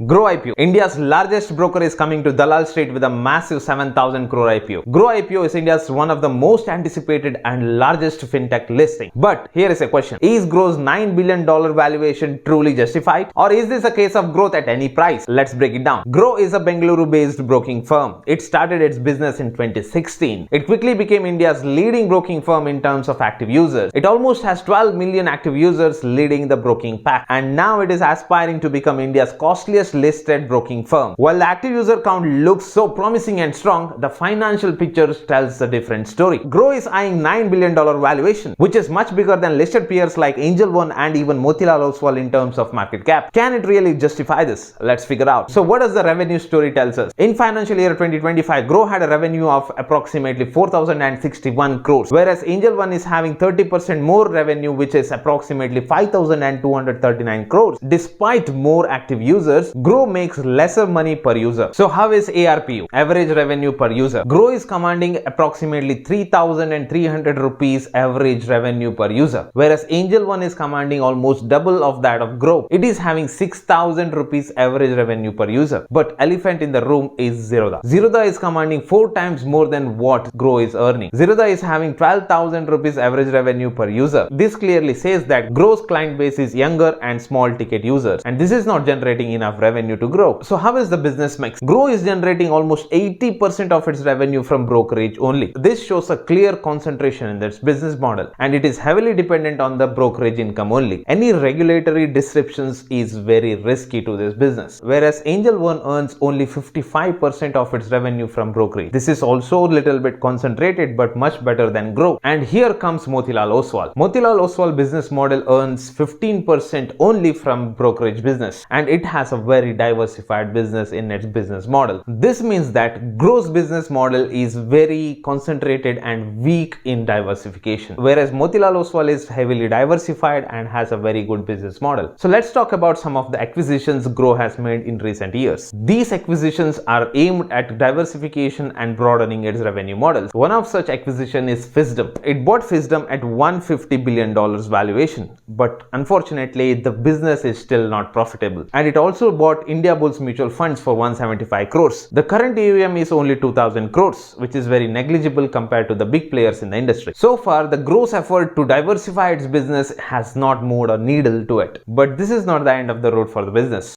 Groww IPO. India's largest broker is coming to Dalal Street with a massive 7,000 crore IPO. Groww IPO is India's one of the most anticipated and largest fintech listing. But here is a question. Is Groww's $9 billion valuation truly justified? Or is this a case of growth at any price? Let's break it down. Groww is a Bengaluru-based broking firm. It started its business in 2016. It quickly became India's leading broking firm in terms of active users. It almost has 12 million active users leading the broking pack. And now it is aspiring to become India's costliest listed broking firm. While the active user count looks so promising and strong, the financial picture tells a different story. Groww is eyeing $9 billion valuation, which is much bigger than listed peers like Angel One and even Motilal Oswal in terms of market cap. Can it really justify this? Let's figure out. So what does the revenue story tells us? In financial year 2025, Groww had a revenue of approximately 4,061 crores, whereas Angel One is having 30% more revenue, which is approximately 5,239 crores. Despite more active users, Groww makes lesser money per user. So how is ARPU, average revenue per user? Groww is commanding approximately 3,300 rupees average revenue per user, whereas Angel One is commanding almost double of that of Groww. It is having 6,000 rupees average revenue per user. But elephant in the room is Zerodha. Zerodha is commanding 4 times more than what Groww is earning. Zerodha is having 12,000 rupees average revenue per user. This clearly says that Groww's client base is younger and small ticket users, and this is not generating enough revenue to grow. So how is the business mix? Groww is generating almost 80% of its revenue from brokerage only. This shows a clear concentration in its business model, and it is heavily dependent on the brokerage income only. Any regulatory disruptions is very risky to this business, whereas Angel One earns only 55% of its revenue from brokerage. This is also a little bit concentrated but much better than Groww. And here comes Motilal Oswal. Motilal Oswal business model earns 15% only from brokerage business, and it has a very diversified business in its business model. This means that Groww's business model is very concentrated and weak in diversification, whereas Motilal Oswal is heavily diversified and has a very good business model. So let's talk about some of the acquisitions Groww has made in recent years. These acquisitions are aimed at diversification and broadening its revenue models. One of such acquisition is Fisdom. It bought Fisdom at $150 billion valuation, but unfortunately the business is still not profitable. And it also bought Indiabulls mutual funds for 175 crores. The current AUM is only 2,000 crores, which is very negligible compared to the big players in the industry. So far, the Groww's effort to diversify its business has not moved a needle to it. But this is not the end of the road for the business.